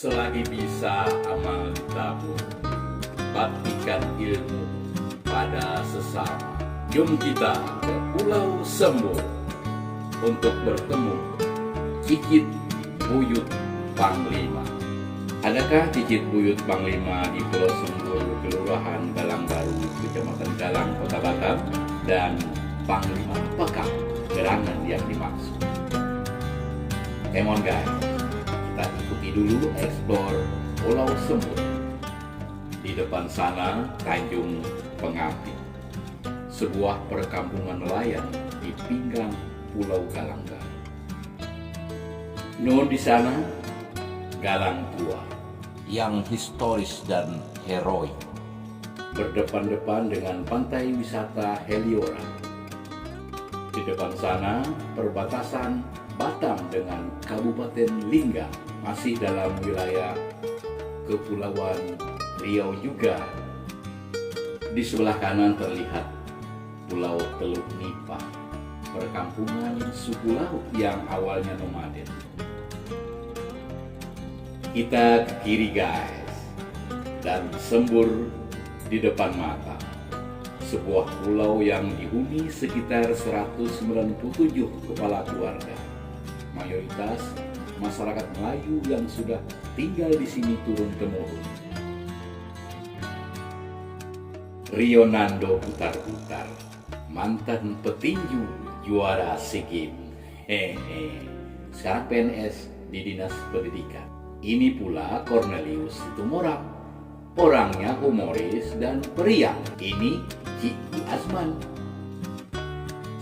Selagi bisa amal ditabur, baktikan ilmu pada sesama. Jom kita ke Pulau Sembur untuk bertemu Cicit Buyut Panglima. Adakah Cicit Buyut Panglima di Pulau Sembur, Kelurahan Galang Baru, Kecamatan Galang, Kota Batam? Dan Panglima apakah gerangan yang dimaksud? Come on guys, kita ikuti dulu explore Pulau Sembur. Di depan sana Tanjung Pengantin, sebuah perkampungan nelayan di pinggang Pulau Galangga. Di sana Galang Tua yang historis dan heroik, berdepan-depan dengan pantai wisata Heliora. Di depan sana perbatasan Batam dengan Kabupaten Lingga, masih dalam wilayah Kepulauan Riau juga. Di sebelah kanan terlihat Pulau Teluk Nipah, perkampungan suku laut yang awalnya nomaden. Kita ke kiri guys, dan Sembur di depan mata. Sebuah pulau yang dihuni sekitar 197 kepala keluarga. Mayoritas masyarakat Melayu yang sudah tinggal di sini turun-temurun. Rionando Putar-Putar, mantan petinju juara SEA Games. Sekarang PNS di Dinas Pendidikan. Ini pula Cornelius Situmorang, orangnya humoris dan periang. Ini Cikgu Azman.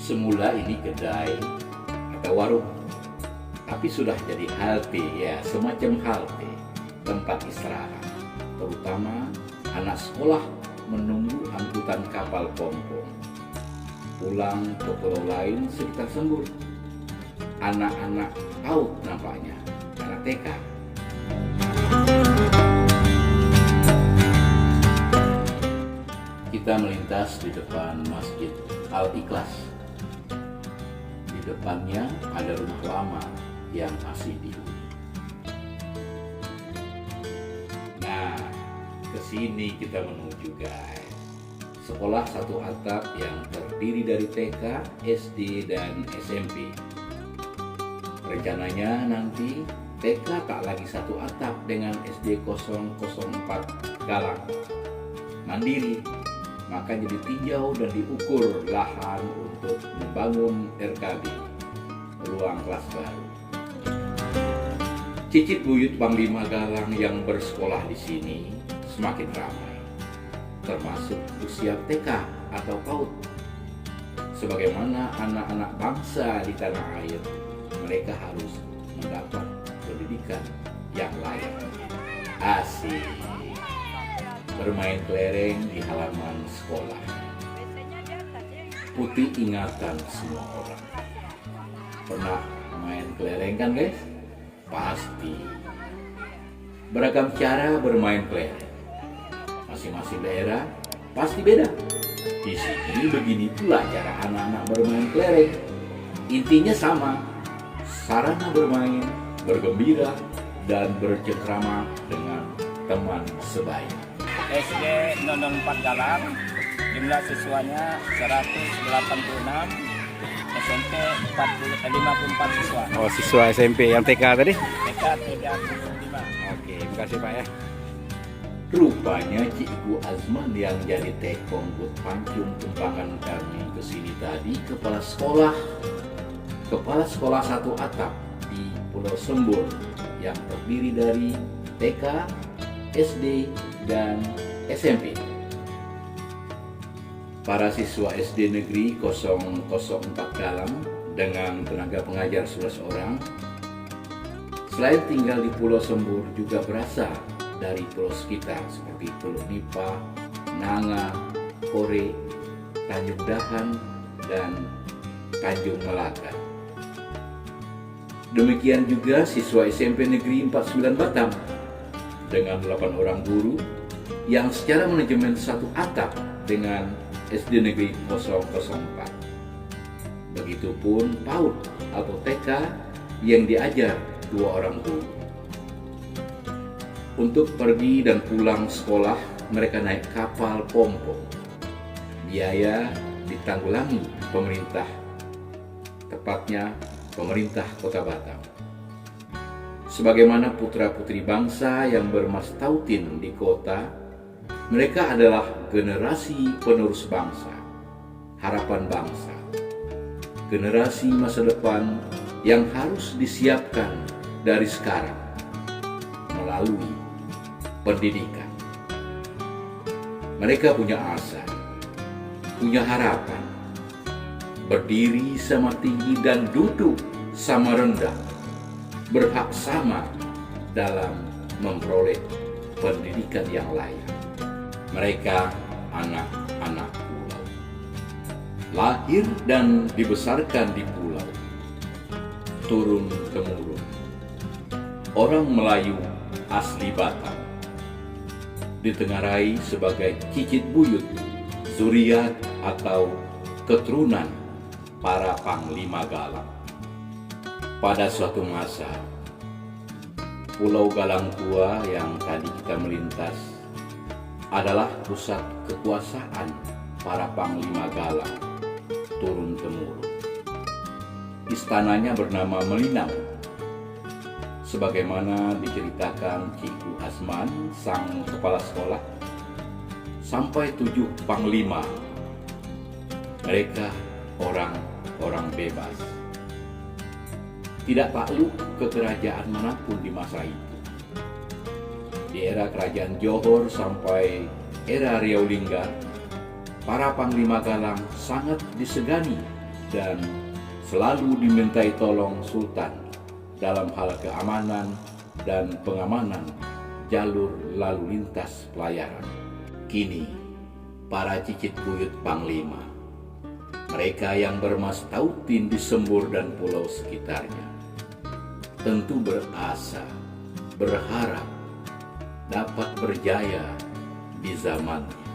Semula ini kedai atau warung, tapi sudah jadi halte, ya semacam halte, tempat istirahat, terutama anak sekolah menunggu angkutan kapal pompong pulang ke pulau lain sekitar Sembur. Anak-anak PAUD nampaknya, anak TK. Kita melintas di depan Masjid Al-Ikhlas. Di depannya ada rumah lama yang masih dihuni. Nah, ke sini kita menuju guys. Sekolah satu atap yang terdiri dari TK, SD, dan SMP. Rencananya nanti TK tak lagi satu atap dengan SD 004 Galang. Mandiri, maka jadi tinjau dan diukur lahan untuk membangun RKB, ruang kelas baru. Cicit Buyut Panglima Galang yang bersekolah di sini semakin ramai, termasuk usia TK atau PAUD. Sebagaimana anak-anak bangsa di tanah air, mereka harus mendapat pendidikan yang layak. Asik. Bermain kelereng di halaman sekolah. Putih ingatan semua orang. Pernah main kelereng kan guys? Pasti. Beragam cara bermain kelereng. Masing-masing daerah pasti beda. Di sini begini pula cara anak-anak bermain kelereng. Intinya sama. Sarana bermain, bergembira, dan bercengkrama dengan teman sebaya. SD 004 Galang, jumlah siswanya 186, SMP 54 siswa. Oh, siswa SMP. Yang TK tadi? TK 35. Oke, terima kasih Pak ya. Rupanya Cikgu Azman yang jadi tekong buat pancung tumpangan kami ke sini tadi, kepala sekolah satu atap di Pulau Sembur yang terdiri dari TK, SD, dan SMP. Para siswa SD Negeri 004 Galang dengan tenaga pengajar 11 orang, selain tinggal di Pulau Sembur juga berasal dari pulau sekitar seperti Teluk Nipah, Nanga, Kore, Tanjung Dahan, dan Tanjung Melaga. Demikian juga siswa SMP Negeri 49 Batam dengan 8 orang guru yang secara manajemen satu atap dengan SD Negeri 004. Begitupun PAUD atau TK yang diajar 2 orang guru. Untuk pergi dan pulang sekolah, mereka naik kapal pompong. Biaya ditanggulangi pemerintah, tepatnya pemerintah Kota Batam. Sebagaimana putra-putri bangsa yang bermastautin di kota, mereka adalah generasi penerus bangsa, harapan bangsa, generasi masa depan yang harus disiapkan dari sekarang melalui pendidikan. Mereka punya asa, punya harapan, berdiri sama tinggi dan duduk sama rendah, berhak sama dalam memperoleh pendidikan yang layak. Mereka anak-anak pulau, lahir dan dibesarkan di pulau, turun-temurun. Orang Melayu asli Batam, ditengarai sebagai cicit buyut, zuriat atau keturunan para Panglima Galang. Pada suatu masa, Pulau Galang Tua yang tadi kita melintas adalah pusat kekuasaan para Panglima Galang turun-temurun. Istananya bernama Melinau, sebagaimana diceritakan Ciku Asman, sang kepala sekolah, sampai 7 panglima. Mereka orang bebas, tidak takluk ke kerajaan manapun di masa itu. Di era kerajaan Johor sampai era Riau Linggar, para Panglima Galang sangat disegani dan selalu dimintai tolong Sultan dalam hal keamanan dan pengamanan jalur lalu lintas pelayaran. Kini, para cicit buyut Panglima, mereka yang bermastautin di Sembur dan pulau sekitarnya, tentu berasa, berharap dapat berjaya di zamannya.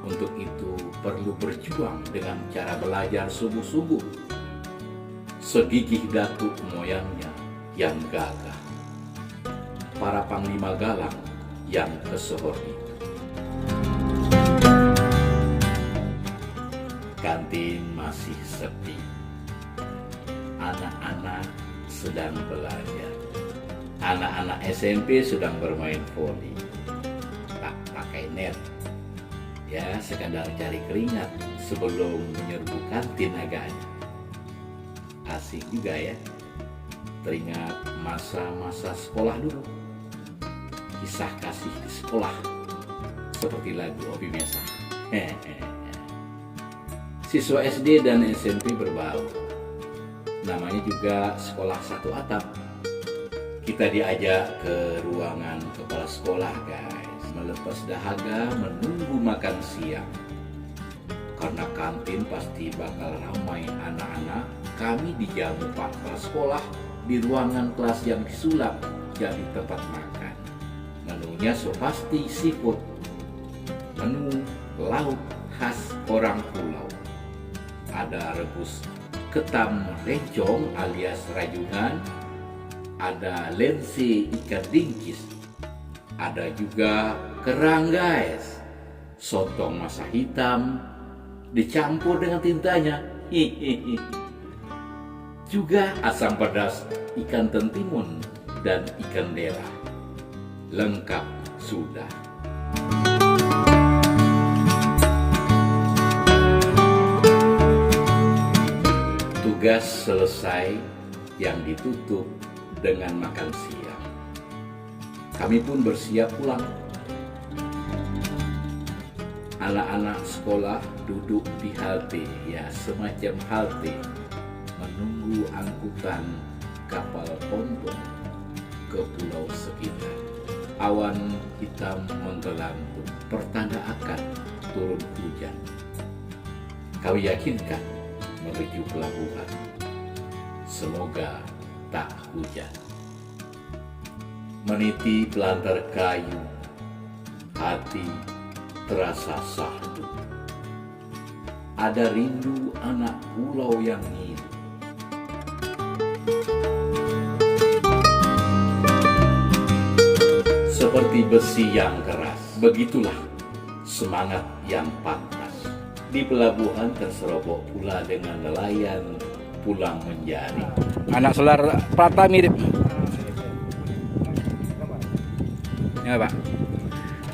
Untuk itu perlu berjuang dengan cara belajar sungguh-sungguh, segigih datuk moyangnya yang gagah, para Panglima Galang yang kesohor itu. Kantin masih sepi, anak-anak sedang belajar, anak-anak SMP sedang bermain voli, tak pakai net, ya sekadar cari keringat sebelum menyerbu kantin agaknya. Asik juga ya, teringat masa-masa sekolah dulu, kisah kasih di sekolah seperti lagu Opi Mesa. Siswa SD dan SMP berbau, namanya juga sekolah satu atap. Kita diajak ke ruangan kepala sekolah guys, melepas dahaga menunggu makan siang. Karena kantin pasti bakal ramai anak-anak, kami dijamu Pak Kepala Sekolah di ruangan kelas yang disulap jadi tempat makan. Menunya so pasti seafood, menu lauk khas orang pulau. Ada rebus ketam rencong alias rajungan, ada lense ikan dingkis, ada juga kerang guys, sotong masa hitam dicampur dengan tintanya, juga asam pedas ikan tentimun dan ikan dera. Lengkap sudah. Tugas selesai yang ditutup dengan makan siang. Kami pun bersiap pulang. Anak-anak sekolah duduk di halte, ya semacam halte, menunggu angkutan kapal pompong ke pulau sekitar. Awan hitam menggelantung, pertanda akan turun hujan. Kami yakinkan menuju pelabuhan. Semoga tak hujan. Meniti pelantar kayu, hati terasa sahdu. Ada rindu anak pulau yang ngilu. seperti besi yang keras. Begitulah semangat yang pantas. Di pelabuhan terserobok pula dengan nelayan pulang menjadi. Anak Selar Prata mirip. Ya Pak.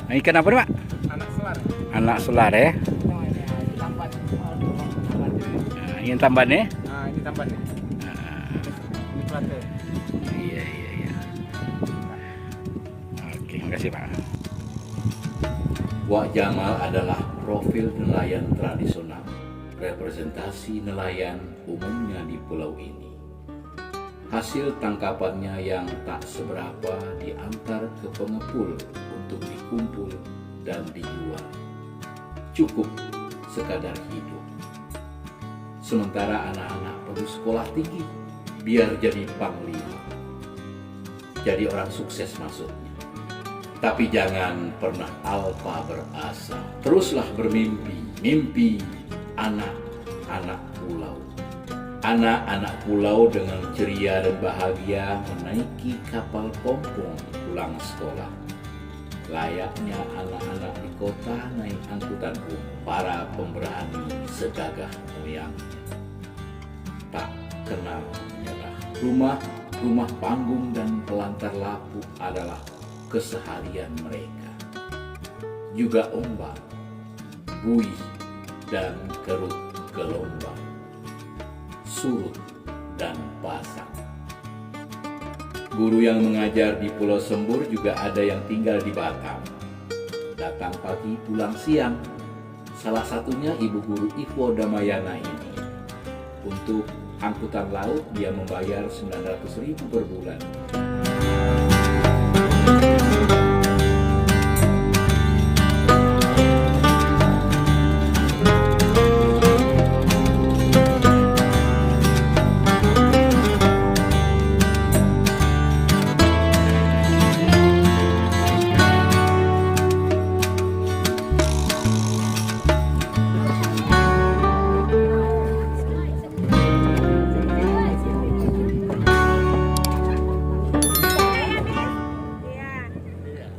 Nah, ikan apa nih Pak? Anak selar. Anak Selar ya. Nah, ini tambahannya. Nah, ini tambah nih. Ini platte. Iya. Oke, terima kasih Pak. Wak Jamal adalah profil nelayan tradisional, representasi nelayan umumnya di pulau ini. Hasil tangkapannya yang tak seberapa diantar ke pengepul untuk dikumpul dan dijual. Cukup sekadar hidup. Sementara anak-anak perlu sekolah tinggi, biar jadi panglima. Jadi orang sukses maksudnya. Tapi jangan pernah alpa berasa. Teruslah bermimpi, mimpi anak-anak pulau. Anak-anak pulau dengan ceria dan bahagia menaiki kapal pompong pulang sekolah. Layaknya anak-anak di kota naik angkutan umum, para pemberani segagah moyangnya. Tak kenal menyerah. Rumah panggung dan pelantar lapuk adalah keseharian mereka. Juga ombak, buih, dan kerut gelombang, surut dan pasang. Guru yang mengajar di Pulau Sembur juga ada yang tinggal di Batam. Datang pagi, pulang siang. Salah satunya ibu guru Ivo Damayana ini. Untuk angkutan laut dia membayar 900.000 per bulan.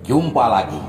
Jumpa lagi